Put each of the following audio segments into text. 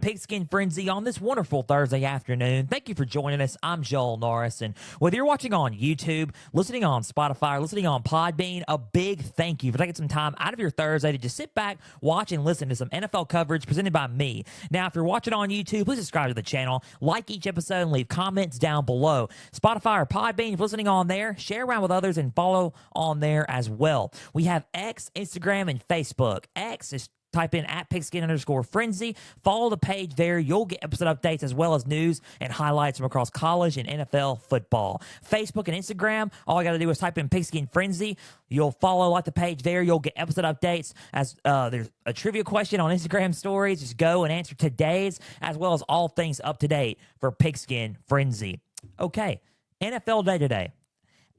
Pigskin Frenzy on this wonderful Thursday afternoon. Thank you for joining us. I'm Joel Norris, and whether you're watching on YouTube, listening on Spotify, or listening on Podbean, a big thank you for taking some time out of your Thursday to just sit back, watch, and listen to some NFL coverage presented by me. Now, if you're watching on YouTube, please subscribe to the channel, like each episode, and leave comments down below. Spotify or Podbean, if you're listening on there, share around with others and follow on there as well. We have X, Instagram, and Facebook. X is type in at pigskin_frenzy. Follow the page there. You'll get episode updates as well as news and highlights from across college and NFL football. Facebook and Instagram, all you got to do is type in Pigskin Frenzy. You'll follow, like the page there. You'll get episode updates. As there's a trivia question on Instagram stories. Just go and answer today's, as well as all things up to date for Pigskin Frenzy. Okay, NFL day today,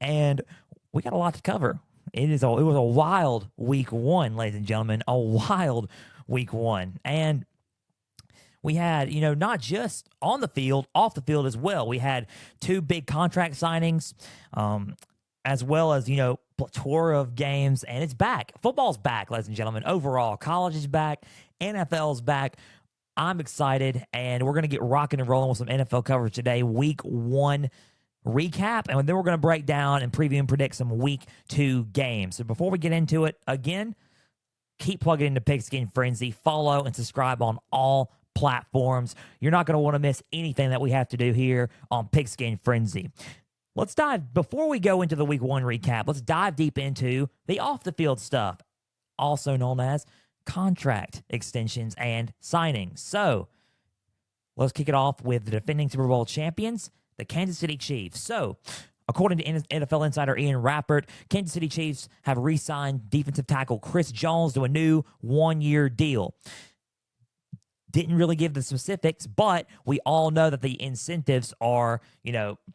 and we got a lot to cover. It was a wild week one, ladies and gentlemen, a wild week one. And we had, not just on the field, off the field as well. We had two big contract signings, as well as, plethora of games, and it's back. Football's back, ladies and gentlemen. Overall, college is back, NFL's back. I'm excited, and we're going to get rocking and rolling with some NFL coverage today, week one recap, and then we're going to break down and preview and predict some week 2 games. So before we get into it, again, keep plugging into Pigskin Frenzy. Follow and subscribe on all platforms. You're not going to want to miss anything that we have to do here on Pigskin Frenzy. Before we go into the week 1 recap, let's dive deep into the off-the-field stuff, also known as contract extensions and signings. So let's kick it off with the defending Super Bowl champions, the Kansas City Chiefs. So, according to NFL insider Ian Rappert, Kansas City Chiefs have re-signed defensive tackle Chris Jones to a new 1-year deal. Didn't really give the specifics, but we all know that the incentives are,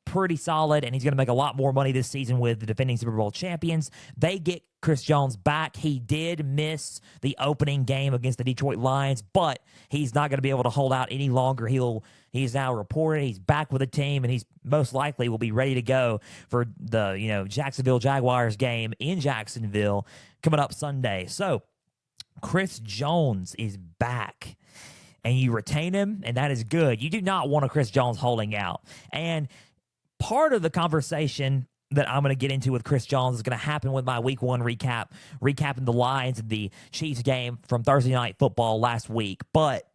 pretty solid, and he's going to make a lot more money this season with the defending Super Bowl champions. They get Chris Jones back. He did miss the opening game against the Detroit Lions, but he's not going to be able to hold out any longer. He's now reported he's back with the team, and he's most likely will be ready to go for the, Jacksonville Jaguars game in Jacksonville coming up Sunday. So Chris Jones is back, and you retain him, and that is good. You do not want a Chris Jones holding out. And part of the conversation that I'm going to get into with Chris Jones is going to happen with my week 1 recapping the Lions and the Chiefs game from Thursday Night Football last week. But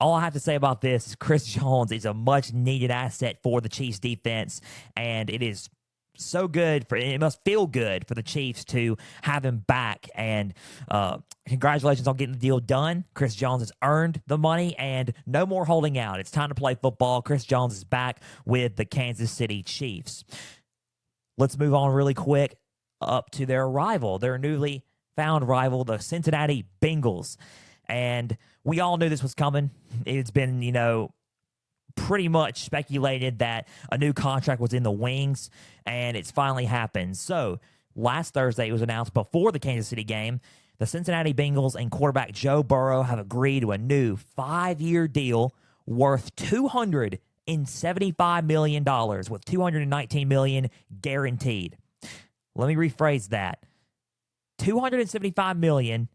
all I have to say about this is Chris Jones is a much-needed asset for the Chiefs defense, and it is so good it must feel good for the Chiefs to have him back. And congratulations on getting the deal done. Chris Jones has earned the money, and no more holding out. It's time to play football. Chris Jones is back with the Kansas City Chiefs. Let's move on really quick up to their newly found rival, the Cincinnati Bengals. And we all knew this was coming. It's been, pretty much speculated that a new contract was in the wings, and it's finally happened. So last Thursday, it was announced before the Kansas City game, the Cincinnati Bengals and quarterback Joe Burrow have agreed to a new 5-year deal worth $275 million, with $219 million guaranteed. Let me rephrase that. $275 million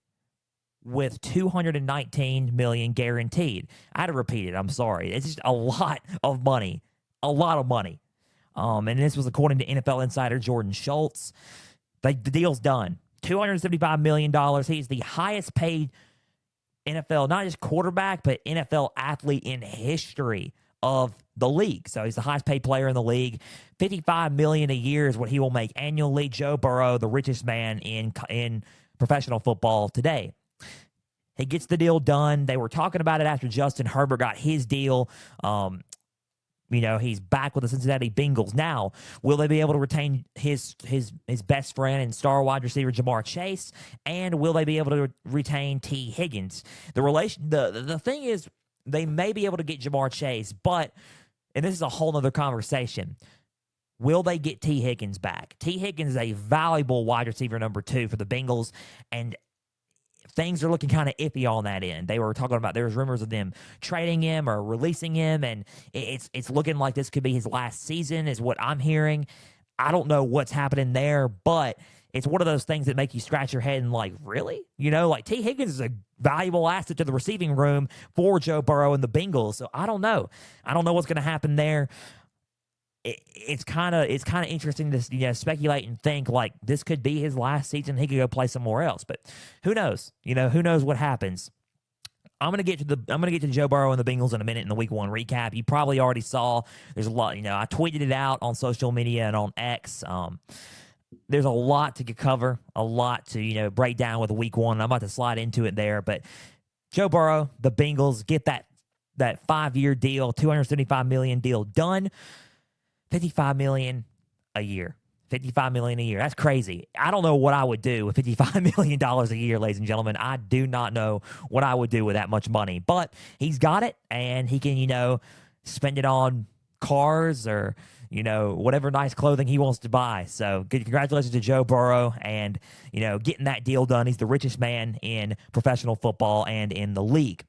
with $219 million guaranteed. I had to repeat it. I'm sorry. It's just a lot of money. A lot of money. And this was according to NFL insider Jordan Schultz. The deal's done. $275 million. He's the highest paid NFL, not just quarterback, but NFL athlete in history of the league. So he's the highest paid player in the league. $55 million a year is what he will make annually. Joe Burrow, the richest man in professional football today. He gets the deal done. They were talking about it after Justin Herbert got his deal. He's back with the Cincinnati Bengals. Now, will they be able to retain his best friend and star wide receiver Jamar Chase? And will they be able to retain T. Higgins? The thing is, they may be able to get Jamar Chase, but, and this is a whole other conversation, will they get T. Higgins back? T. Higgins is a valuable wide receiver number 2 for the Bengals, and things are looking kind of iffy on that end. They were talking about, there was rumors of them trading him or releasing him, and it's looking like this could be his last season is what I'm hearing. I don't know what's happening there, but it's one of those things that make you scratch your head and like, really? Like T. Higgins is a valuable asset to the receiving room for Joe Burrow and the Bengals. So I don't know. I don't know what's going to happen there. It's kind of interesting to speculate and think like this could be his last season. He could go play somewhere else, but who knows? Who knows what happens? I'm gonna get to Joe Burrow and the Bengals in a minute in the Week 1 recap. You probably already saw. There's a lot. I tweeted it out on social media and on X. There's a lot to cover, a lot to break down with Week 1. I'm about to slide into it there, but Joe Burrow, the Bengals get that 5-year deal, $275 million deal done. $55 million a year. $55 million a year. That's crazy. I don't know what I would do with $55 million a year, ladies and gentlemen. I do not know what I would do with that much money. But he's got it, and he can, spend it on cars or, whatever nice clothing he wants to buy. So good congratulations to Joe Burrow and, getting that deal done. He's the richest man in professional football and in the league.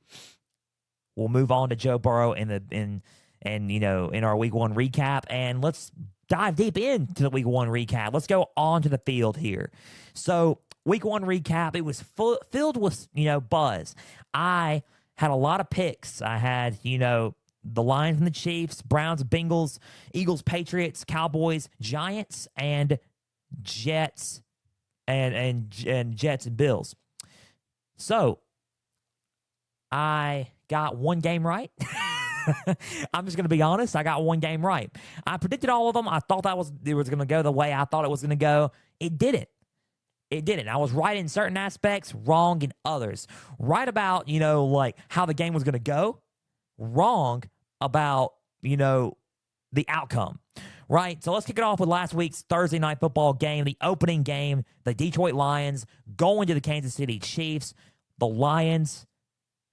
We'll move on to Joe Burrow in our Week 1 recap, and let's dive deep into the Week 1 recap. Let's go on to the field here. So Week 1 recap, it was filled with, buzz. I had a lot of picks. I had, the Lions and the Chiefs, Browns, Bengals, Eagles, Patriots, Cowboys, Giants, and Jets, and Jets and Bills. So I got one game right. I'm just going to be honest. I got one game right. I predicted all of them. I thought it was going to go the way I thought it was going to go. It didn't. It didn't. I was right in certain aspects, wrong in others. Right about, like how the game was going to go. Wrong about, the outcome. Right? So let's kick it off with last week's Thursday Night Football game, the opening game, the Detroit Lions going to the Kansas City Chiefs. The Lions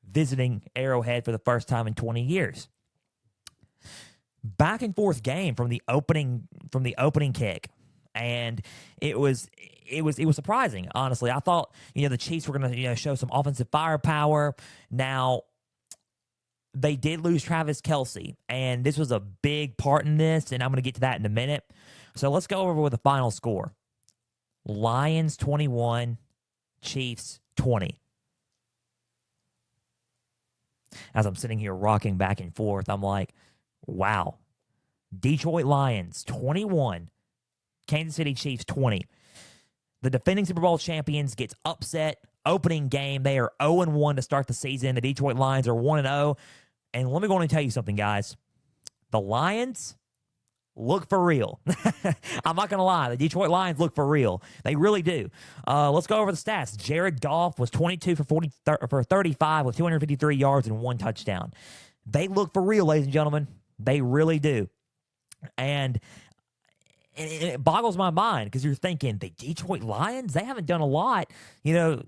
visiting Arrowhead for the first time in 20 years. Back and forth game from the opening kick, and it was surprising. Honestly, I thought the Chiefs were going to show some offensive firepower. Now they did lose Travis Kelce, and this was a big part in this, and I'm going to get to that in a minute. So let's go over with the final score: Lions 21, Chiefs 20. As I'm sitting here rocking back and forth, I'm like, wow. Detroit Lions 21, Kansas City Chiefs 20. The defending Super Bowl champions gets upset. Opening game, they are 0-1 to start the season. The Detroit Lions are 1-0. And let me go on and tell you something, guys. The Lions look for real. I'm not going to lie. The Detroit Lions look for real. They really do. Let's go over the stats. Jared Goff was 22 for 35 with 253 yards and 1 touchdown. They look for real, ladies and gentlemen. They really do. And it boggles my mind because you're thinking, the Detroit Lions, they haven't done a lot. Even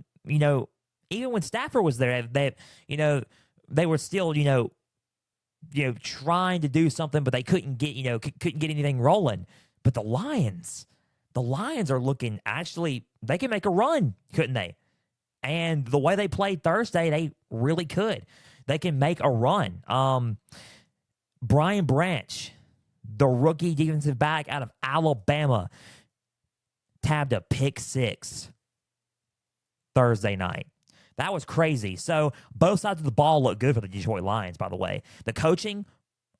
when Stafford was there, they were still, trying to do something, but they couldn't get anything rolling. But the Lions are looking, actually, they can make a run, couldn't they? And the way they played Thursday, they really could. They can make a run. Brian Branch, the rookie defensive back out of Alabama, tabbed a pick 6 Thursday night. That was crazy. So both sides of the ball look good for the Detroit Lions, by the way. The coaching,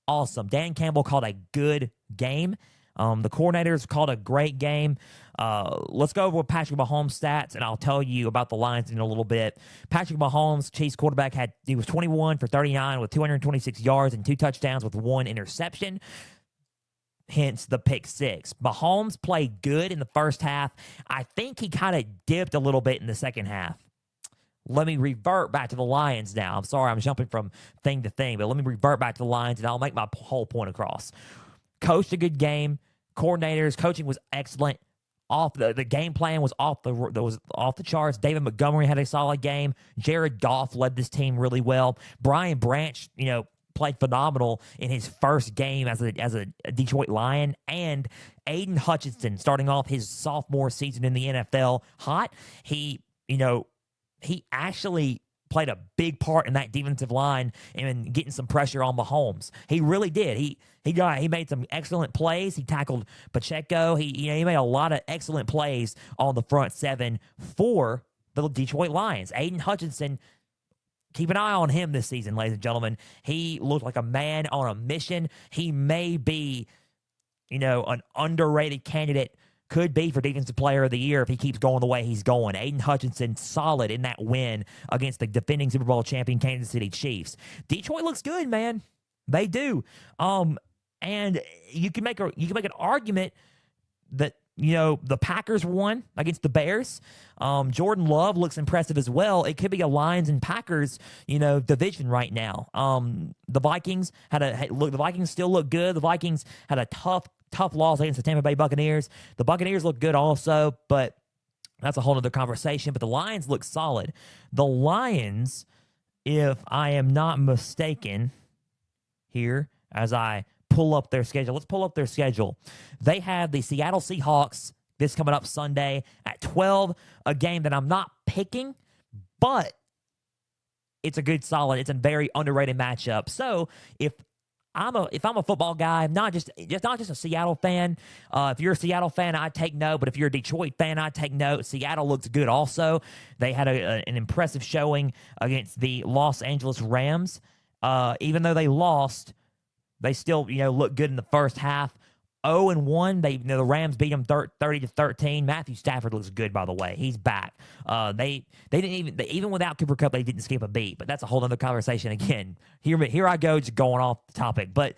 awesome. Dan Campbell called a good game. The coordinators called a great game. Let's go over with Patrick Mahomes' stats, and I'll tell you about the Lions in a little bit. Patrick Mahomes, Chiefs quarterback, he was 21 for 39 with 226 yards and 2 touchdowns with 1 interception. Hence the pick 6. Mahomes played good in the first half. I think he kind of dipped a little bit in the second half. Let me revert back to the Lions now. I'm sorry, I'm jumping from thing to thing, but let me revert back to the Lions, and I'll make my whole point across. Coached a good game. Coordinators, coaching was excellent. The game plan was off the charts. David Montgomery had a solid game. Jared Goff led this team really well. Brian Branch, played phenomenal in his first game as a Detroit Lion. And Aiden Hutchinson, starting off his sophomore season in the NFL hot. He actually played a big part in that defensive line and getting some pressure on Mahomes. He really did. He made some excellent plays. He tackled Pacheco. He made a lot of excellent plays on the front seven for the Detroit Lions. Aiden Hutchinson, keep an eye on him this season, ladies and gentlemen. He looked like a man on a mission. He may be, an underrated candidate, could be for Defensive Player of the Year if he keeps going the way he's going. Aiden Hutchinson, solid in that win against the defending Super Bowl champion Kansas City Chiefs. Detroit looks good, man. They do. And you can make an argument that the Packers won against the Bears. Jordan Love looks impressive as well. It could be a Lions and Packers, division right now. The Vikings the Vikings still look good. The Vikings had a tough loss against the Tampa Bay Buccaneers. The Buccaneers look good also, but that's a whole other conversation. But the Lions look solid. The Lions, if I am not mistaken, here as I pull up their schedule. Let's pull up their schedule. They have the Seattle Seahawks this coming up Sunday at 12, a game that I'm not picking, but it's a very underrated matchup. So if I'm a football guy, not just a Seattle fan. If you're a Seattle fan, I take note. But if you're a Detroit fan, I take note. Seattle looks good also. They had an impressive showing against the Los Angeles Rams. Even though they lost, they still look good in the first half. 0-1. The Rams beat them 30-13. Matthew Stafford looks good, by the way. He's back. They didn't even without Cooper Kupp, they didn't skip a beat. But that's a whole other conversation again. Here I go, just going off the topic. But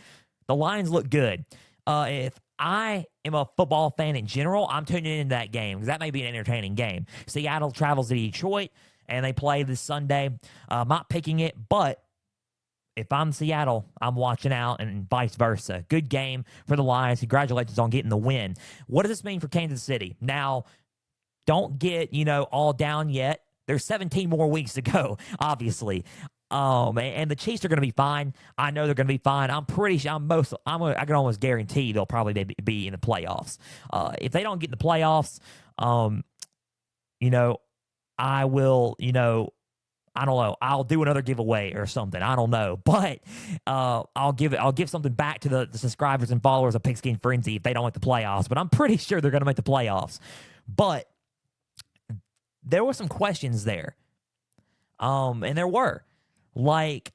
the Lions look good. If I am a football fan in general, I'm tuning into that game because that may be an entertaining game. Seattle travels to Detroit and they play this Sunday. I'm not picking it, but if I'm Seattle, I'm watching out, and vice versa. Good game for the Lions. Congratulations on getting the win. What does this mean for Kansas City? Now, don't get, all down yet. There's 17 more weeks to go, obviously. And the Chiefs are going to be fine. I know they're going to be fine. I'm pretty sure I can almost guarantee they'll probably be in the playoffs. If they don't get in the playoffs, I will, I don't know. I'll do another giveaway or something. I don't know. But I'll give something back to the subscribers and followers of Pigskin Frenzy if they don't make the playoffs. But I'm pretty sure they're going to make the playoffs. But there were some questions there. And there were. Like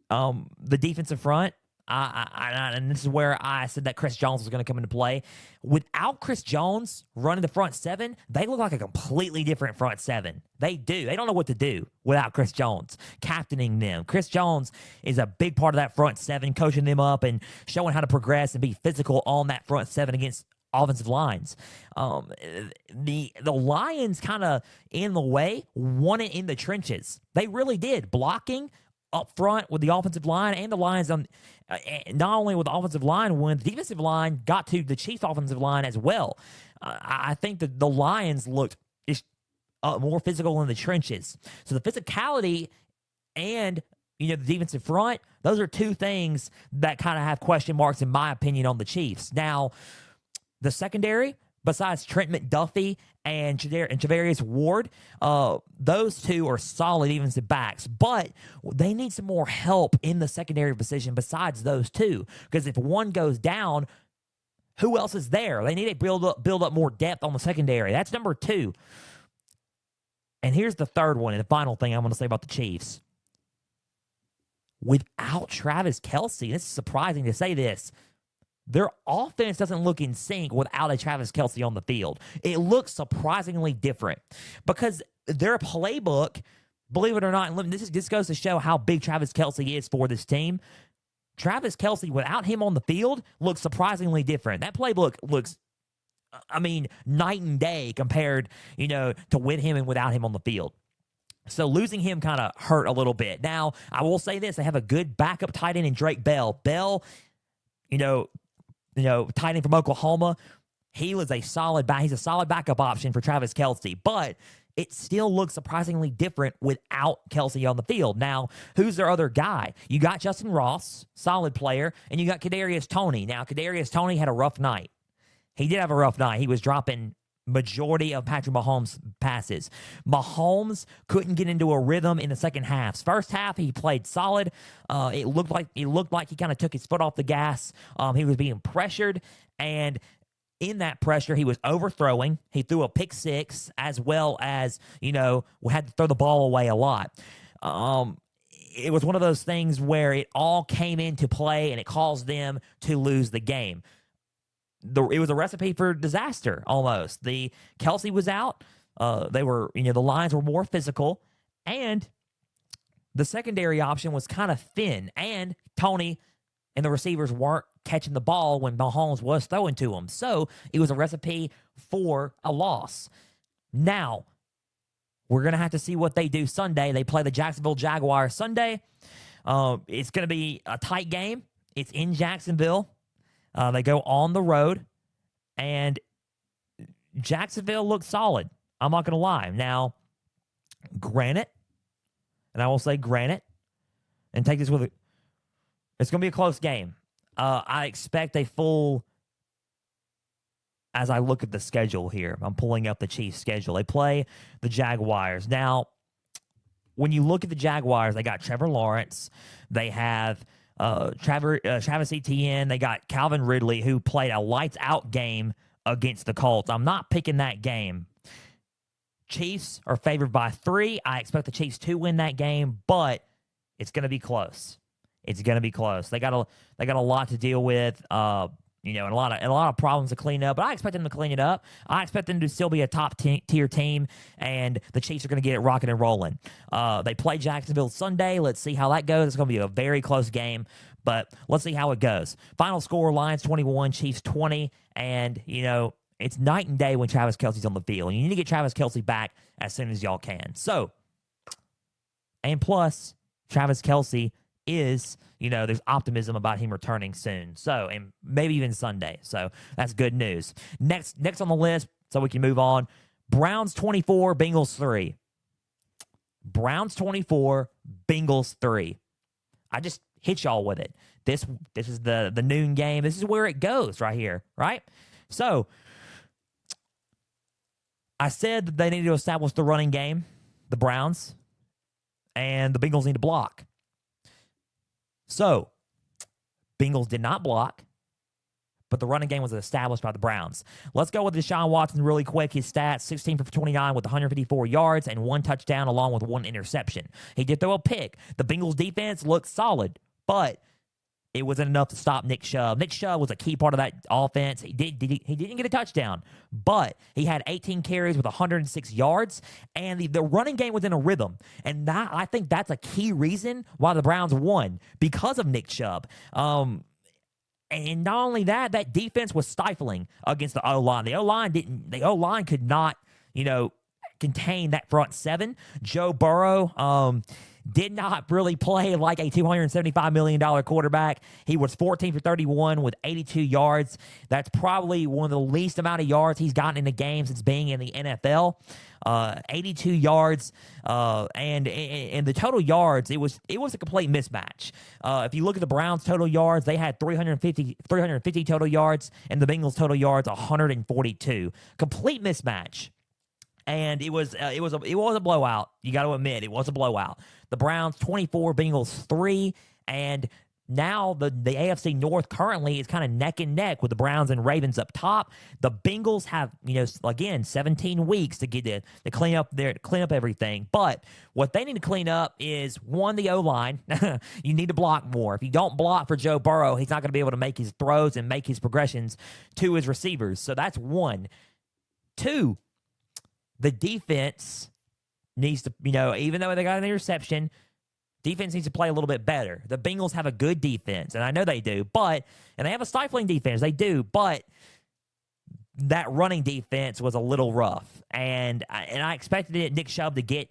the defensive front. And this is where I said that Chris Jones was going to come into play. Without Chris Jones running the front seven, they look like a completely different front seven. They do. They don't know what to do without Chris Jones captaining them. Chris Jones is a big part of that front seven, coaching them up and showing how to progress and be physical on that front seven against offensive lines. The Lions kind of, in the way, won it in the trenches. They really did. Blocking up front with the offensive line and the Lions not only with the offensive line when the defensive line got to the Chiefs offensive line as well. I think that the Lions looked more physical in the trenches. So the physicality and the defensive front, those are two things that kind of have question marks in my opinion on the Chiefs. Now, the secondary, besides Trent McDuffie and Javarius Ward, those two are solid defensive backs, but they need some more help in the secondary position besides those two, because if one goes down, who else is there? They need to build up more depth on the secondary. That's number two. And here's the third one, and the final thing I'm going to say about the Chiefs. Without Travis Kelce, this is surprising to say this, their offense doesn't look in sync without a Travis Kelce on the field. It looks surprisingly different because their playbook, believe it or not, and this goes to show how big Travis Kelce is for this team. Travis Kelce, without him on the field, looks surprisingly different. That playbook looks, night and day compared, to with him and without him on the field. So losing him kind of hurt a little bit. Now, I will say this. They have a good backup tight end in Drake Bell. Bell, tight end from Oklahoma, he's a solid backup option for Travis Kelce, but it still looks surprisingly different without Kelce on the field. Now, who's their other guy? You got Justin Ross, solid player, and you got Kadarius Toney. Now, Kadarius Toney had a rough night. He did have a rough night. He was dropping majority of Patrick Mahomes' passes. Mahomes couldn't get into a rhythm in the second half. First half, he played solid. It looked like he kind of took his foot off the gas. He was being pressured, and in that pressure, he was overthrowing. He threw a pick six, as well as, had to throw the ball away a lot. It was one of those things where it all came into play, and it caused them to lose the game. It was a recipe for disaster, almost. Kelsey was out. They were, the lines were more physical, and the secondary option was kind of thin, and Tony and the receivers weren't catching the ball when Mahomes was throwing to them. So it was a recipe for a loss. Now, we're going to have to see what they do Sunday. They play the Jacksonville Jaguars Sunday. It's going to be a tight game. It's in Jacksonville. They go on the road, and Jacksonville looks solid. I'm not going to lie. Now, granted, and I will say granted, and take this with it, it's going to be a close game. I expect a full, as I look at the schedule here, I'm pulling up the Chiefs' schedule. They play the Jaguars. Now, when you look at the Jaguars, they got Trevor Lawrence. They have Travis Etienne. They got Calvin Ridley, who played a lights-out game against the Colts. I'm not picking that game. Chiefs are favored by 3. I expect the Chiefs to win that game, but it's going to be close. It's going to be close. They got a lot to deal with, and a lot of problems to clean up. But I expect them to clean it up. I expect them to still be a top tier team, and the Chiefs are going to get it rocking and rolling. They play Jacksonville Sunday. Let's see how that goes. It's going to be a very close game, but let's see how it goes. Final score: Lions 21, Chiefs 20, and it's night and day when Travis Kelce's on the field. You need to get Travis Kelce back as soon as y'all can. So, and plus, Travis Kelce is, there's optimism about him returning soon. So, and maybe even Sunday. So that's good news. Next on the list, so we can move on. Browns 24, Bengals 3. Browns 24, Bengals 3. I just hit y'all with it. This is the noon game. This is where it goes right here, right? So, I said that they need to establish the running game, the Browns, and the Bengals need to block. So, Bengals did not block, but the running game was established by the Browns. Let's go with Deshaun Watson really quick. His stats: 16 for 29 with 154 yards and 1 touchdown along with 1 interception. He did throw a pick. The Bengals defense looked solid, but it wasn't enough to stop Nick Chubb. Nick Chubb was a key part of that offense. He didn't get a touchdown, but he had 18 carries with 106 yards, and the running game was in a rhythm. And I think that's a key reason why the Browns won, because of Nick Chubb. And not only that, that defense was stifling against the O-line. The O-line could not, contain that front seven. Joe Burrow, did not really play like a $275 million quarterback. He was 14 for 31 with 82 yards. That's probably one of the least amount of yards he's gotten in a game since being in the NFL. 82 yards, and the total yards, it was a complete mismatch. If you look at the Browns' total yards, they had 350 total yards, and the Bengals' total yards 142. Complete mismatch. And it was a blowout. You got to admit, it was a blowout. The Browns 24, Bengals 3, and now the AFC North currently is kind of neck and neck with the Browns and Ravens up top. The Bengals have, again, 17 weeks to get to clean up everything. But what they need to clean up is, one, the O-line. You need to block more. If you don't block for Joe Burrow, he's not going to be able to make his throws and make his progressions to his receivers. So that's one. Two, the defense needs to, even though they got an interception, defense needs to play a little bit better. The Bengals have a good defense, and I know they do, and they have a stifling defense. They do, but that running defense was a little rough. And I expected Nick Chubb to get,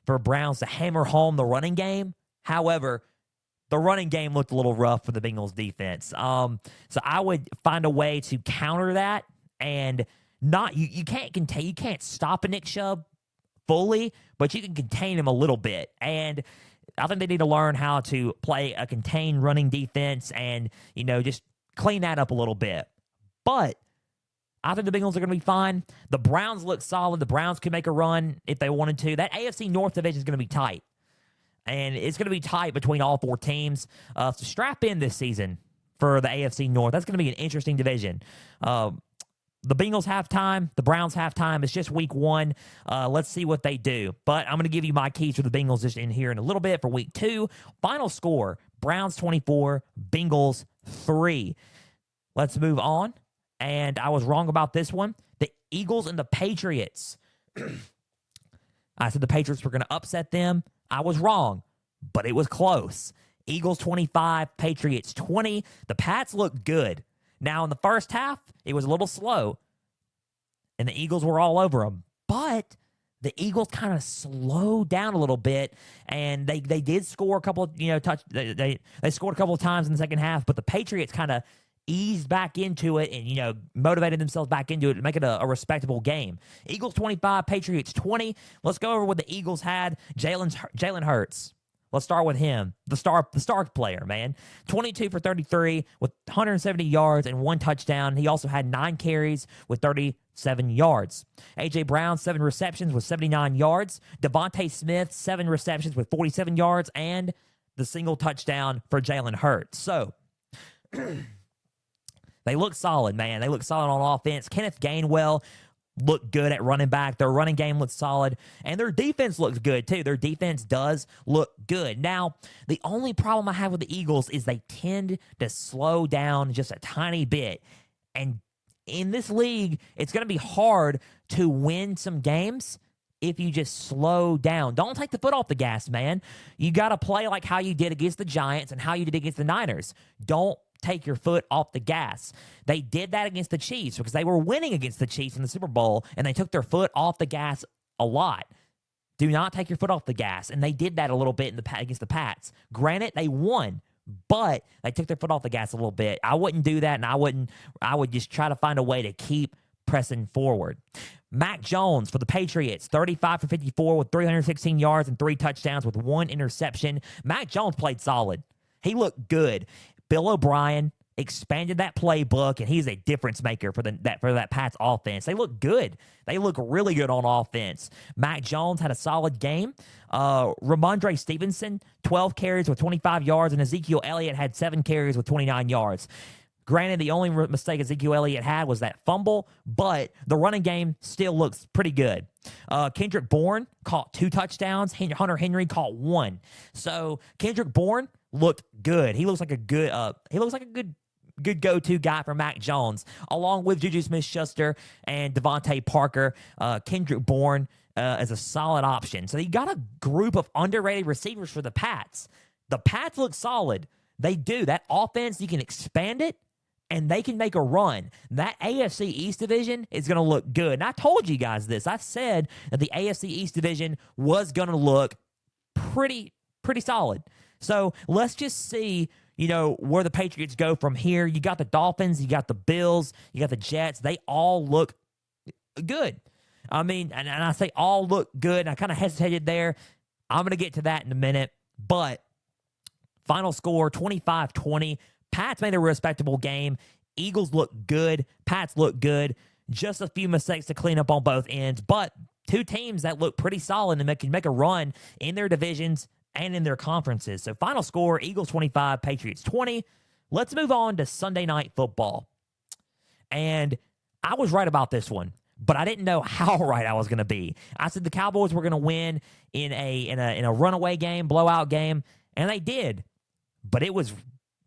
for Browns to hammer home the running game. However, the running game looked a little rough for the Bengals defense. So I would find a way to counter that, and you can't stop a Nick Chubb fully, but you can contain him a little bit. And I think they need to learn how to play a contained running defense and, just clean that up a little bit. But I think the Bengals are going to be fine. The Browns look solid. The Browns could make a run if they wanted to. That AFC North division is going to be tight. And it's going to be tight between all four teams. So strap in this season for the AFC North. That's going to be an interesting division. The Bengals have time. The Browns have time. It's just week 1. Let's see what they do. But I'm going to give you my keys for the Bengals just in here in a little bit for week 2. Final score, Browns 24, Bengals 3. Let's move on. And I was wrong about this one. The Eagles and the Patriots. I said the Patriots were going to upset them. I was wrong, but it was close. Eagles 25, Patriots 20. The Pats look good. Now, in the first half, it was a little slow, and the Eagles were all over them. But the Eagles kind of slowed down a little bit, and they did score a couple of, they scored a couple of times in the second half, but the Patriots kind of eased back into it and, motivated themselves back into it to make it a respectable game. Eagles 25, Patriots 20. Let's go over what the Eagles had. Jalen Hurts. Let's start with him, the star player, man. 22 for 33 with 170 yards and 1 touchdown. He also had 9 carries with 37 yards. A.J. Brown, 7 receptions with 79 yards. Devontae Smith, 7 receptions with 47 yards, and the single touchdown for Jalen Hurts. So, they look solid, man. They look solid on offense. Kenneth Gainwell look good at running back. Their running game looks solid, and their defense looks good, too. Their defense does look good. Now, the only problem I have with the Eagles is they tend to slow down just a tiny bit, and in this league, it's going to be hard to win some games if you just slow down. Don't take the foot off the gas, man. You got to play like how you did against the Giants and how you did against the Niners. Don't take your foot off the gas. They did that against the Chiefs because they were winning against the Chiefs in the Super Bowl, and they took their foot off the gas a lot. Do not take your foot off the gas, and they did that a little bit against the Pats. Granted, they won, but they took their foot off the gas a little bit. I wouldn't do that, and I would just try to find a way to keep pressing forward. Mac Jones for the Patriots, 35 for 54 with 316 yards and 3 touchdowns with 1 interception. Mac Jones played solid. He looked good. Bill O'Brien expanded that playbook, and he's a difference maker for that Pats offense. They look good. They look really good on offense. Mac Jones had a solid game. Ramondre Stevenson, 12 carries with 25 yards, and Ezekiel Elliott had 7 carries with 29 yards. Granted, the only mistake Ezekiel Elliott had was that fumble, but the running game still looks pretty good. Kendrick Bourne caught 2 touchdowns. Hunter Henry caught 1. So Kendrick Bourne looked good. He looks like a good go-to guy for Mac Jones, along with Juju Smith-Schuster and Devontae Parker. Kendrick Bourne is a solid option. So you got a group of underrated receivers for the Pats. The Pats look solid. They do. That offense, you can expand it, and they can make a run. That AFC East division is going to look good. And I told you guys this. I said that the AFC East division was going to look pretty solid. So let's just see, where the Patriots go from here. You got the Dolphins, you got the Bills, you got the Jets. They all look good. I mean, and I say all look good, and I kind of hesitated there. I'm going to get to that in a minute. But final score, 25-20. Pats made a respectable game. Eagles look good. Pats look good. Just a few mistakes to clean up on both ends. But 2 teams that look pretty solid and can make a run in their divisions and in their conferences. So final score, Eagles 25, Patriots 20. Let's move on to Sunday Night Football. And I was right about this one, but I didn't know how right I was going to be. I said the Cowboys were going to win in a runaway game, blowout game, and they did. But it was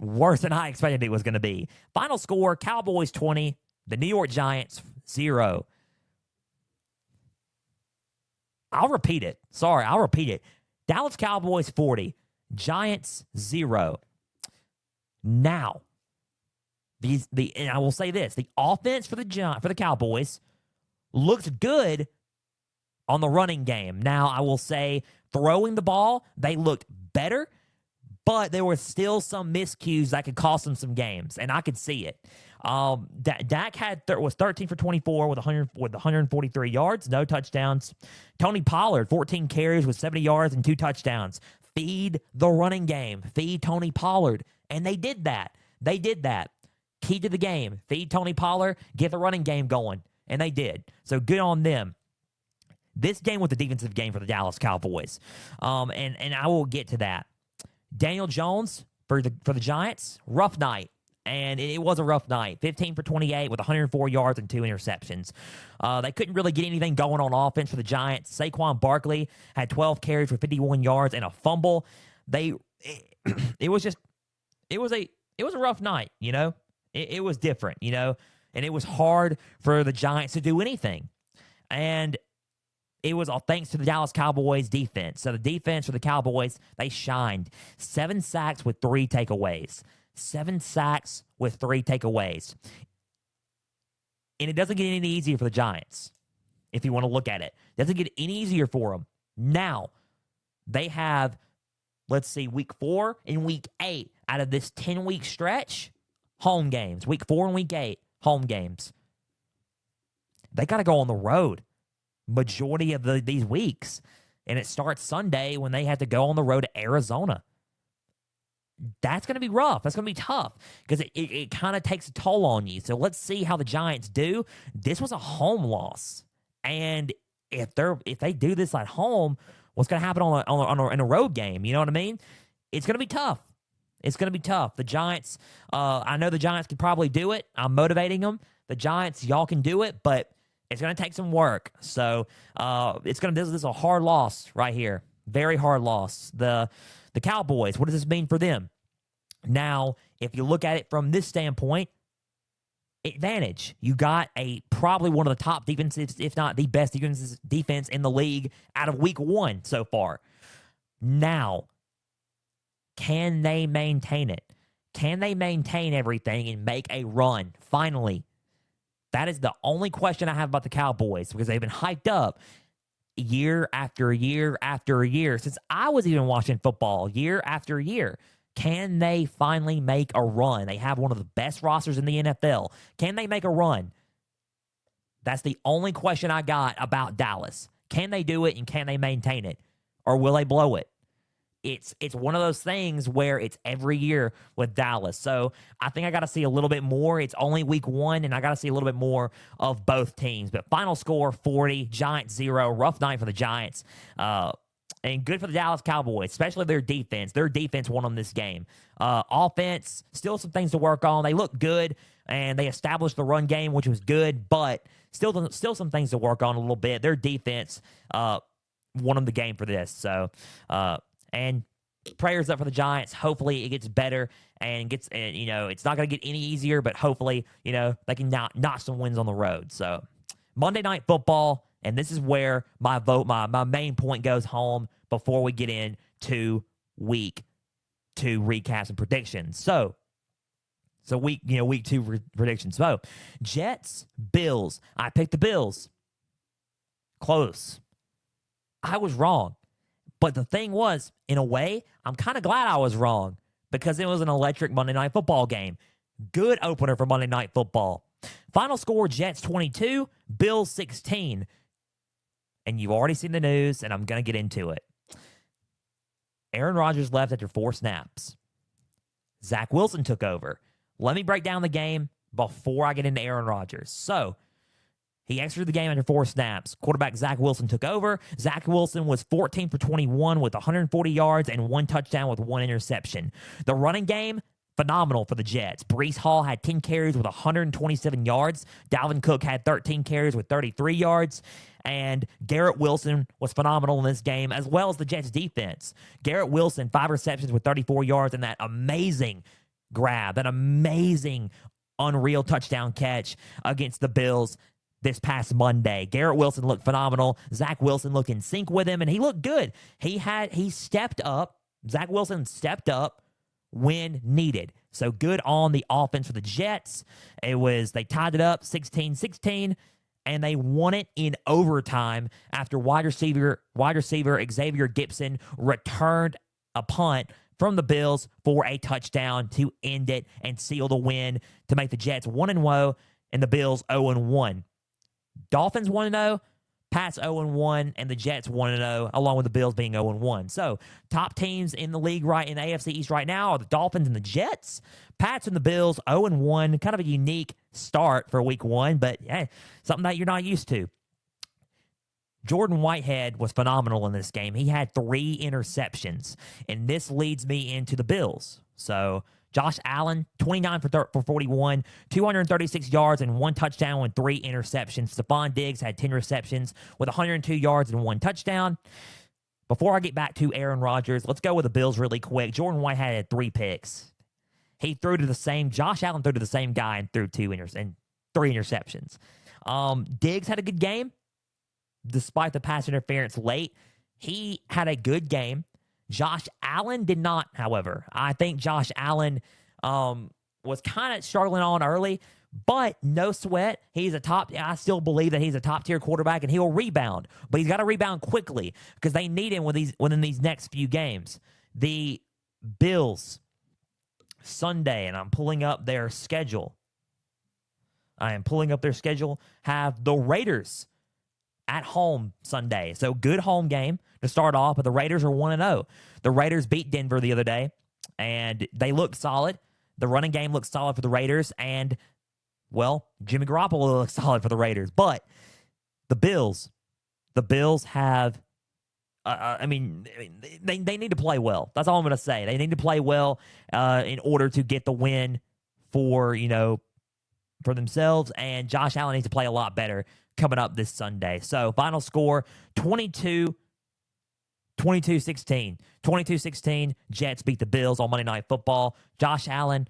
worse than I expected it was going to be. Final score, Cowboys 20, the New York Giants 0. I'll repeat it. Sorry, I'll repeat it. Dallas Cowboys 40, Giants 0. Now, and I will say this: the offense for the Cowboys looks good on the running game. Now, I will say throwing the ball, they looked better, but there were still some miscues that could cost them some games, and I could see it. Dak was 13 for 24 with 143 yards, no touchdowns. Tony Pollard, 14 carries with 70 yards and 2 touchdowns. Feed the running game. Feed Tony Pollard. And they did that. key to the game. Feed Tony Pollard, get the running game going. And they did. So good on them. This game was the defensive game for the Dallas Cowboys. And I will get to that. Daniel Jones for the Giants, rough night. And it was a rough night. 15 for 28 with 104 yards and 2 interceptions. They couldn't really get anything going on offense for the Giants. Saquon Barkley had 12 carries for 51 yards and a fumble. It was a rough night, you know? It was different, you know? And it was hard for the Giants to do anything. And it was all thanks to the Dallas Cowboys defense. So the defense for the Cowboys, they shined. 7 sacks with 3 takeaways. 7 sacks with 3 takeaways. And it doesn't get any easier for the Giants, if you want to look at it. It doesn't get any easier for them. Now, they have, let's see, week 4 and week 8 out of this 10-week stretch, home games. Week 4 and week 8, home games. They got to go on the road majority of these weeks. And it starts Sunday when they have to go on the road to Arizona. That's going to be rough. That's going to be tough because it kind of takes a toll on you. So let's see how the Giants do. This was a home loss. And if they do this at home, what's going to happen in a road game? You know what I mean? It's going to be tough. It's going to be tough. The Giants, I know the Giants can probably do it. I'm motivating them. The Giants, y'all can do it, but it's going to take some work. So this is a hard loss right here. Very hard loss. The Cowboys, what does this mean for them? Now, if you look at it from this standpoint, advantage. You got probably one of the top defenses, if not the best defense in the league out of week 1 so far. Now, can they maintain it? Can they maintain everything and make a run? Finally, that is the only question I have about the Cowboys because they've been hyped up year after year after year since I was even watching football year after year. Can they finally make a run? They have one of the best rosters in the NFL. Can they make a run? That's the only question I got about Dallas. Can they do it and can they maintain it? Or will they blow it? It's one of those things where it's every year with Dallas. So I think I got to see a little bit more. It's only week 1, and I got to see a little bit more of both teams. But final score, 40, Giants 0. Rough night for the Giants. And good for the Dallas Cowboys, especially their defense. Their defense won them this game. Offense, still some things to work on. They look good, and they established the run game, which was good, but still some things to work on a little bit. Their defense won them the game for this. So, and prayers up for the Giants. Hopefully it gets better and it's not going to get any easier, but hopefully, they can knock some wins on the road. So Monday Night Football, and this is where my main point goes home before we get into week 2 recaps and predictions. So week 2 predictions. So Jets, Bills. I picked the Bills. Close. I was wrong. But the thing was, in a way, I'm kind of glad I was wrong because it was an electric Monday Night Football game. Good opener for Monday Night Football. Final score, Jets 22, Bills 16. And you've already seen the news, and I'm going to get into it. Aaron Rodgers left after 4 snaps. Zach Wilson took over. Let me break down the game before I get into Aaron Rodgers. So, he exited the game after 4 snaps. Quarterback Zach Wilson took over. Zach Wilson was 14 for 21 with 140 yards and 1 touchdown with 1 interception. The running game, phenomenal for the Jets. Breece Hall had 10 carries with 127 yards. Dalvin Cook had 13 carries with 33 yards. And Garrett Wilson was phenomenal in this game, as well as the Jets defense. Garrett Wilson, 5 receptions with 34 yards, and that amazing grab, that amazing, unreal touchdown catch against the Bills this past Monday. Garrett Wilson looked phenomenal. Zach Wilson looked in sync with him, and he looked good. He stepped up. Zach Wilson stepped up when needed. So good on the offense for the Jets. They tied it up 16-16, and they won it in overtime after wide receiver Xavier Gibson returned a punt from the Bills for a touchdown to end it and seal the win to make the Jets 1-0 and the Bills 0-1. Dolphins 1-0, Pats 0-1, and the Jets 1-0, along with the Bills being 0-1. So, top teams in the league in the AFC East right now are the Dolphins and the Jets. Pats and the Bills 0-1, kind of a unique start for week 1, but hey, something that you're not used to. Jordan Whitehead was phenomenal in this game. He had 3 interceptions, and this leads me into the Bills. So, Josh Allen, 29 for 41, 236 yards and 1 touchdown with 3 interceptions. Stephon Diggs had 10 receptions with 102 yards and 1 touchdown. Before I get back to Aaron Rodgers, let's go with the Bills really quick. Jordan Whitehead had 3 picks. Josh Allen threw to the same guy and threw 3 interceptions. Diggs had a good game. Despite the pass interference late, he had a good game. Josh Allen did not, however. I think Josh Allen was kind of struggling on early, but no sweat. I still believe that he's a top-tier quarterback, and he'll rebound. But he's got to rebound quickly because they need him within these next few games. The Bills, Sunday, and I'm pulling up their schedule. Have the Raiders at home Sunday. So good home game to start off, but the Raiders are 1-0. The Raiders beat Denver the other day, and they looked solid. The running game looks solid for the Raiders, and, well, Jimmy Garoppolo looks solid for the Raiders. But the Bills have, they need to play well. That's all I'm going to say. They need to play well in order to get the win for themselves, and Josh Allen needs to play a lot better coming up this Sunday. So, final score, 22-16. 22-16, Jets beat the Bills on Monday Night Football. Josh Allen,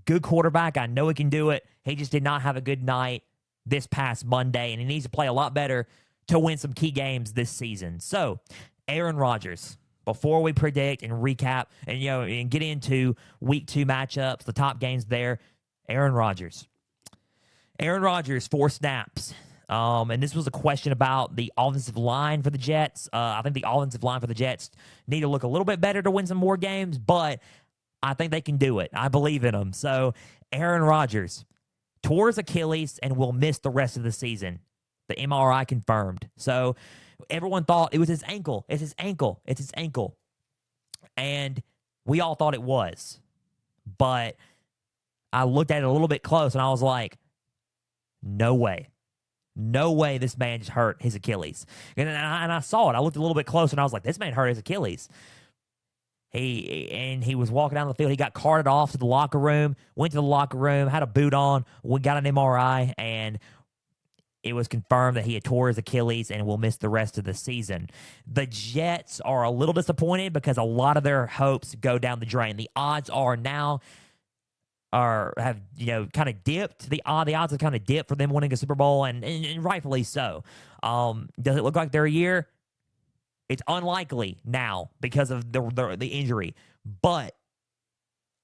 good quarterback. I know he can do it. He just did not have a good night this past Monday, and he needs to play a lot better to win some key games this season. So, Aaron Rodgers, before we predict and recap and get into week 2 matchups, the top games there, Aaron Rodgers, 4 snaps. And this was a question about the offensive line for the Jets. I think the offensive line for the Jets need to look a little bit better to win some more games, but I think they can do it. I believe in them. So, Aaron Rodgers tore his Achilles and will miss the rest of the season. The MRI confirmed. So, everyone thought it was his ankle. It's his ankle. And we all thought it was. But I looked at it a little bit close, and I was like, no way. No way this man just hurt his Achilles. And I saw it. I looked a little bit closer, and I was like, this man hurt his Achilles. He was walking down the field. He got carted off to the locker room, went to the locker room, had a boot on, got an MRI, and it was confirmed that he had tore his Achilles and will miss the rest of the season. The Jets are a little disappointed because a lot of their hopes go down the drain. The odds are now have kind of dipped. The odds have kind of dipped for them winning a Super Bowl, and rightfully so. Does it look like they're a year? It's unlikely now because of the injury, but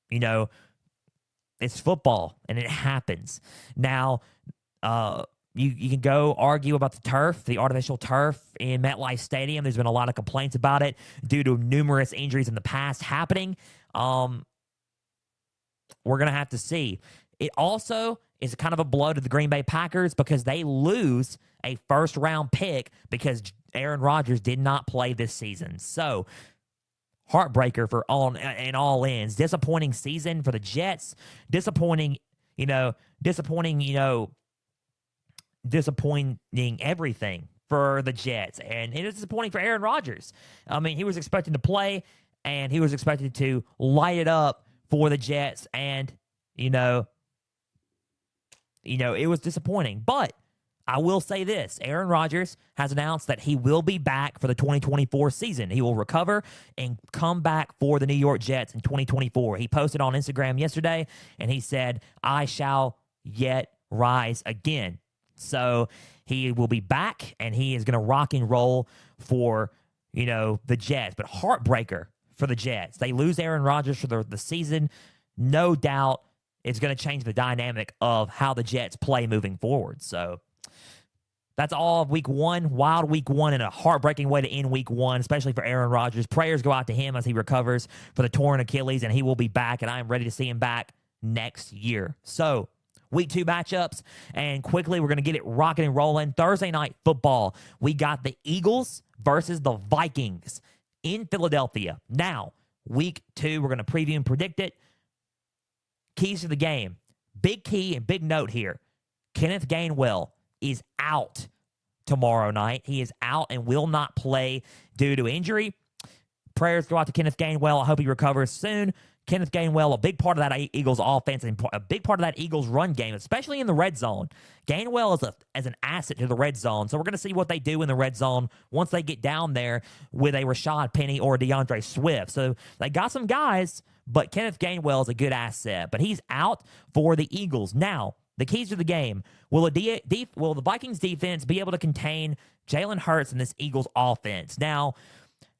it's football and it happens. Now, you can go argue about the turf, the artificial turf in MetLife Stadium. There's been a lot of complaints about it due to numerous injuries in the past happening. We're going to have to see. It also is kind of a blow to the Green Bay Packers because they lose a first-round pick because Aaron Rodgers did not play this season. So, heartbreaker in all ends. Disappointing season for the Jets. Disappointing everything for the Jets. And it is disappointing for Aaron Rodgers. I mean, he was expected to play, and he was expected to light it up for the Jets, and, it was disappointing. But I will say this. Aaron Rodgers has announced that he will be back for the 2024 season. He will recover and come back for the New York Jets in 2024. He posted on Instagram yesterday, and he said, "I shall yet rise again." So he will be back, and he is going to rock and roll for, the Jets. But heartbreaker for the Jets. They lose Aaron Rodgers for the season. No doubt it's going to change the dynamic of how the Jets play moving forward. So that's all of week 1. Wild week 1 and a heartbreaking way to end week 1, especially for Aaron Rodgers. Prayers go out to him as he recovers for the torn Achilles, and he will be back, and I am ready to see him back next year. So Week 2 matchups, and quickly we're going to get it rocking and rolling. Thursday night football, we got the Eagles versus the Vikings in Philadelphia. Now, Week 2, we're going to preview and predict it. Keys to the game. Big key and big note here. Kenneth Gainwell is out tomorrow night. He is out and will not play due to injury. Prayers go out to Kenneth Gainwell. I hope he recovers soon. Kenneth Gainwell, a big part of that Eagles offense and a big part of that Eagles run game, especially in the red zone. Gainwell is an asset to the red zone, so we're going to see what they do in the red zone once they get down there with a Rashad Penny or DeAndre Swift. So they got some guys, but Kenneth Gainwell is a good asset, but he's out for the Eagles. Now, the keys to the game. Will the Vikings defense be able to contain Jalen Hurts in this Eagles offense? Now,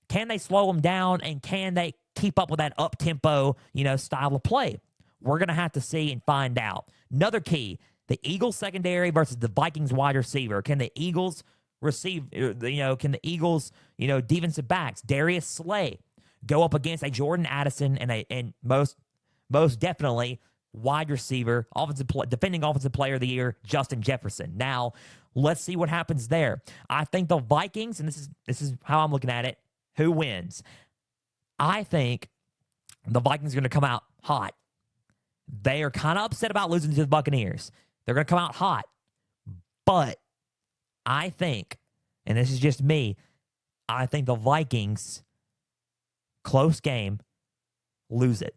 can they slow him down, and can they keep up with that up-tempo, style of play? We're going to have to see and find out. Another key, the Eagles secondary versus the Vikings wide receiver. Can the Eagles defensive backs, Darius Slay, go up against a Jordan Addison and most definitely wide receiver, defending offensive player of the year, Justin Jefferson. Now, let's see what happens there. I think the Vikings, and this is how I'm looking at it, who wins? I think the Vikings are going to come out hot. They are kind of upset about losing to the Buccaneers. They're going to come out hot. But I think, and this is just me, I think the Vikings, close game, lose it.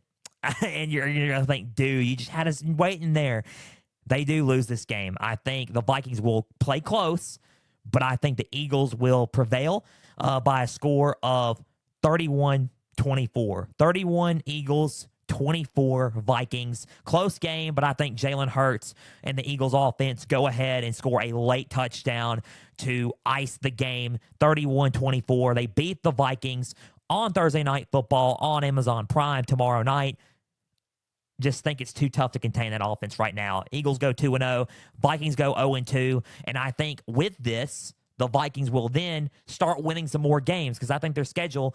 And you're going to think, dude, you just had us waiting there. They do lose this game. I think the Vikings will play close, but I think the Eagles will prevail by a score of 31-24. 31 Eagles, 24 Vikings. Close game, but I think Jalen Hurts and the Eagles offense go ahead and score a late touchdown to ice the game. 31-24. They beat the Vikings on Thursday Night Football on Amazon Prime tomorrow night. Just think it's too tough to contain that offense right now. Eagles go 2-0. Vikings go 0-2. And I think with this, the Vikings will then start winning some more games because I think their schedule,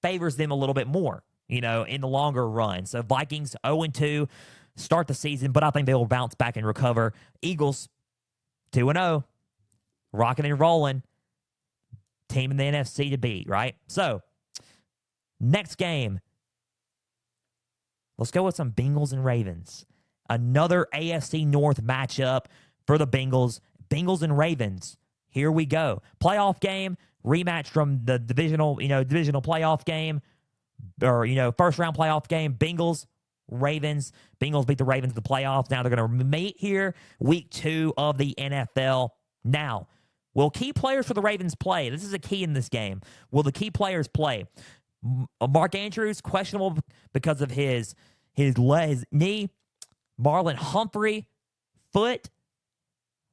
favors them a little bit more, in the longer run. So Vikings 0-2 start the season, but I think they will bounce back and recover. Eagles 2-0, rocking and rolling. Team in the NFC to beat, right? So, next game. Let's go with some Bengals and Ravens. Another AFC North matchup for the Bengals. Bengals and Ravens. Here we go. Playoff game, rematch from the divisional playoff game, or, first round playoff game. Bengals, Ravens. Bengals beat the Ravens in the playoffs. Now they're going to meet here, week 2 of the NFL. Now, will key players for the Ravens play? This is a key in this game. Will the key players play? Mark Andrews, questionable because of his knee. Marlon Humphrey, foot.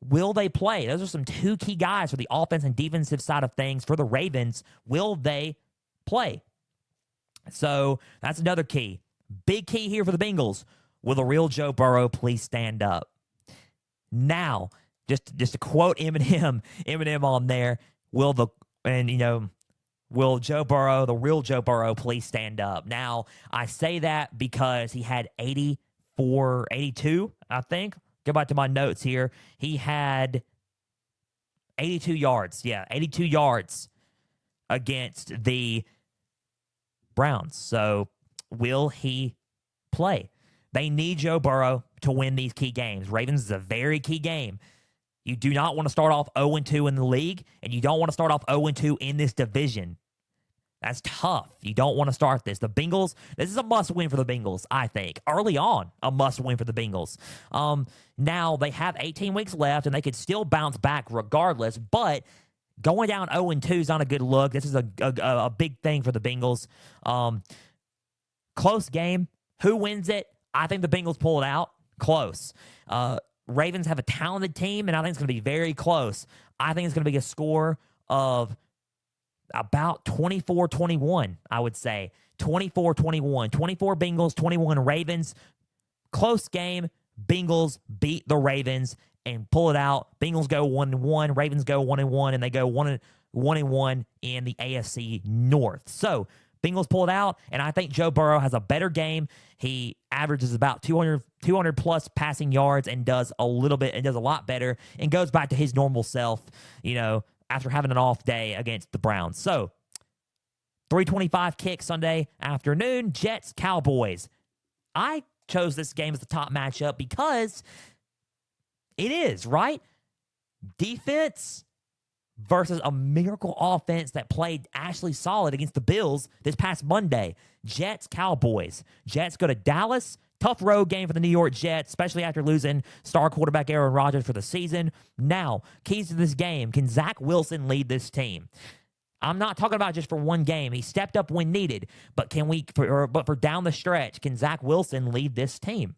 Will they play? Those are some 2 key guys for the offense and defensive side of things for the Ravens. Will they play? So that's another key. Big key here for the Bengals. Will the real Joe Burrow please stand up? Now, just to quote Eminem on there, will Joe Burrow, the real Joe Burrow, please stand up? Now, I say that because he had 82, I think. Go back to my notes here. He had 82 yards. Yeah, 82 yards against the Browns. So, will he play? They need Joe Burrow to win these key games. Ravens is a very key game. You do not want to start off 0-2 in the league, and you don't want to start off 0-2 in this division. That's tough. You don't want to start this. The Bengals, this is a must-win for the Bengals, I think. Early on, a must-win for the Bengals. Now, they have 18 weeks left, and they could still bounce back regardless, but going down 0-2 is not a good look. This is a big thing for the Bengals. Close game. Who wins it? I think the Bengals pull it out. Close. Ravens have a talented team, and I think it's going to be very close. I think it's going to be a score of about 24-21, I would say. 24-21. 24 Bengals, 21 Ravens. Close game. Bengals beat the Ravens and pull it out. Bengals go 1-1. Ravens go 1-1, and they go 1-1 in the AFC North. So, Bengals pulled out, and I think Joe Burrow has a better game. He averages about 200 plus passing yards and does a lot better and goes back to his normal self, after having an off day against the Browns. So, 3:25 kick Sunday afternoon, Jets Cowboys. I chose this game as the top matchup because it is, right? Defense versus a miracle offense that played actually solid against the Bills this past Monday. Jets, Cowboys. Jets go to Dallas. Tough road game for the New York Jets, especially after losing star quarterback Aaron Rodgers for the season. Now, keys to this game. Can Zach Wilson lead this team? I'm not talking about just for one game. He stepped up when needed, but for down the stretch, can Zach Wilson lead this team?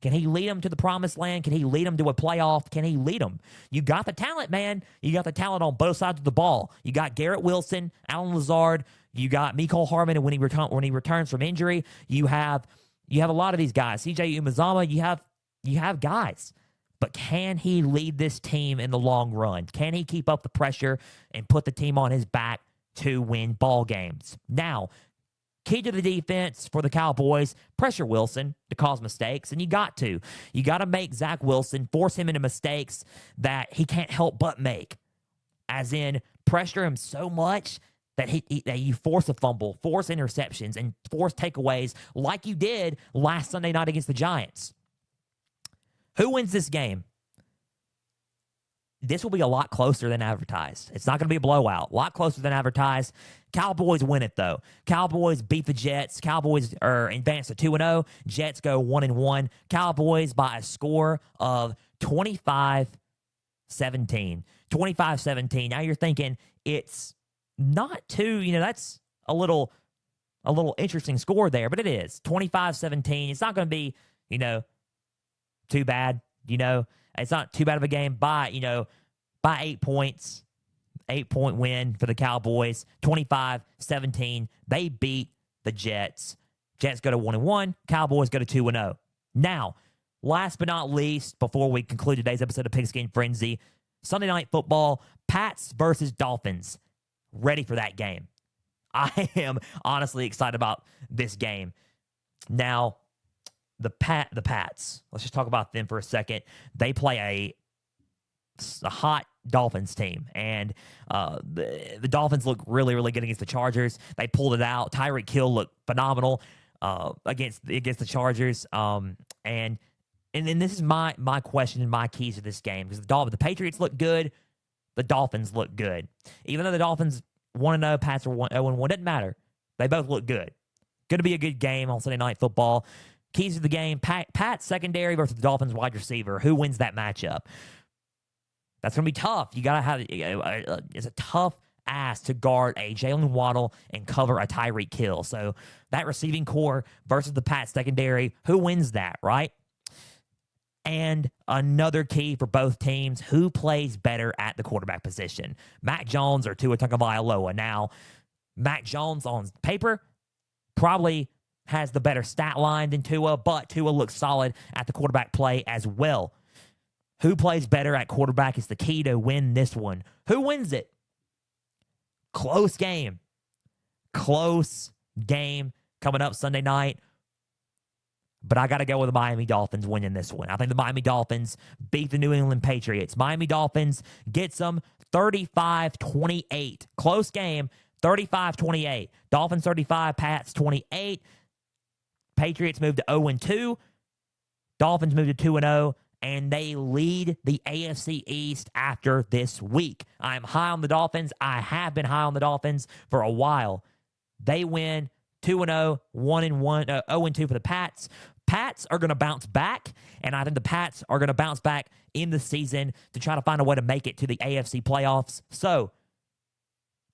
Can he lead them to the promised land? Can he lead them to a playoff? Can he lead them? You got the talent, man. You got the talent on both sides of the ball. You got Garrett Wilson, Allen Lazard. You got Mecole Hardman when he returns from injury. You have a lot of these guys. CJ Uzomah. You have guys. But can he lead this team in the long run? Can he keep up the pressure and put the team on his back to win ball games? Now, key to the defense for the Cowboys, pressure Wilson to cause mistakes, and you got to make Zach Wilson, force him into mistakes that he can't help but make, as in pressure him so much that that you force a fumble, force interceptions, and force takeaways like you did last Sunday night against the Giants. Who wins this game? This will be a lot closer than advertised. It's not going to be a blowout. A lot closer than advertised. Cowboys win it, though. Cowboys beat the Jets. Cowboys are advanced to 2-0. Jets go 1-1. Cowboys by a score of 25-17. 25-17. Now you're thinking it's not too, that's a little interesting score there, but it is. 25-17. It's not going to be, too bad, It's not too bad of a game by 8 points. 8-point win for the Cowboys. 25-17. They beat the Jets. Jets go to 1-1. Cowboys go to 2-0. Now, last but not least, before we conclude today's episode of Pigskin Frenzy, Sunday Night Football, Pats versus Dolphins. Ready for that game. I am honestly excited about this game. Now, the Pats. Let's just talk about them for a second. They play a hot Dolphins team, and the Dolphins look really, really good against the Chargers. They pulled it out. Tyreek Hill looked phenomenal against the Chargers. And this is my question and my keys to this game, because the Patriots look good, the Dolphins look good. Even though the Dolphins 1-0, Pats are 0-1, doesn't matter. They both look good. Going to be a good game on Sunday Night Football. Keys to the game, Pat's secondary versus the Dolphins wide receiver. Who wins that matchup? That's going to be tough. You got to have it's a tough ask to guard a Jalen Waddle and cover a Tyreek Hill. So that receiving core versus the Pat secondary, who wins that, right? And another key for both teams, who plays better at the quarterback position? Mac Jones or Tua Tagovailoa? Now, Mac Jones on paper probably has the better stat line than Tua, but Tua looks solid at the quarterback play as well. Who plays better at quarterback is the key to win this one. Who wins it? Close game. Close game coming up Sunday night. But I got to go with the Miami Dolphins winning this one. I think the Miami Dolphins beat the New England Patriots. Miami Dolphins gets them 35-28. Close game, 35-28. Dolphins 35, Pats 28. Patriots move to 0-2. Dolphins move to 2-0. And they lead the AFC East after this week. I'm high on the Dolphins. I have been high on the Dolphins for a while. They win 2-0, 1-1, 0-2 for the Pats. Pats are going to bounce back, and I think the Pats are going to bounce back in the season to try to find a way to make it to the AFC playoffs. So,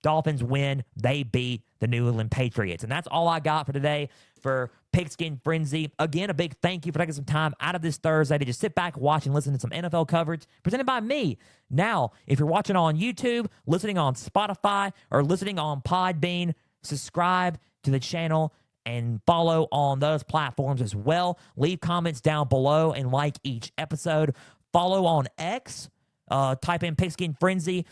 Dolphins win. They beat the New England Patriots. And that's all I got for today for Pigskin Frenzy. Again, a big thank you for taking some time out of this Thursday to just sit back, watch, and listen to some NFL coverage presented by me. Now, if you're watching on YouTube, listening on Spotify, or listening on Podbean, subscribe to the channel and follow on those platforms as well. Leave comments down below and like each episode. Follow on X. Type in Pigskin Frenzy.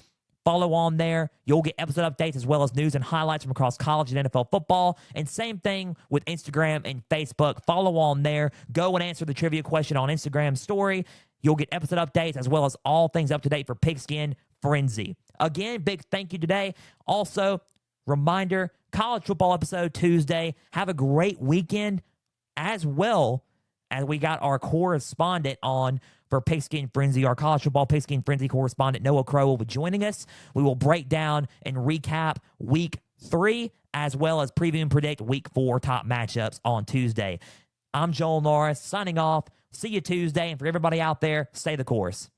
Follow on there. You'll get episode updates as well as news and highlights from across college and NFL football. And same thing with Instagram and Facebook. Follow on there. Go and answer the trivia question on Instagram story. You'll get episode updates as well as all things up to date for Pigskin Frenzy. Again, big thank you today. Also, reminder, college football episode Tuesday. Have a great weekend as well as we got our correspondent on for Pigskin Frenzy. Our college football Pigskin Frenzy correspondent, Noah Crow, will be joining us. We will break down and recap week 3 as well as preview and predict week 4 top matchups on Tuesday. I'm Joel Norris signing off. See you Tuesday. And for everybody out there, stay the course.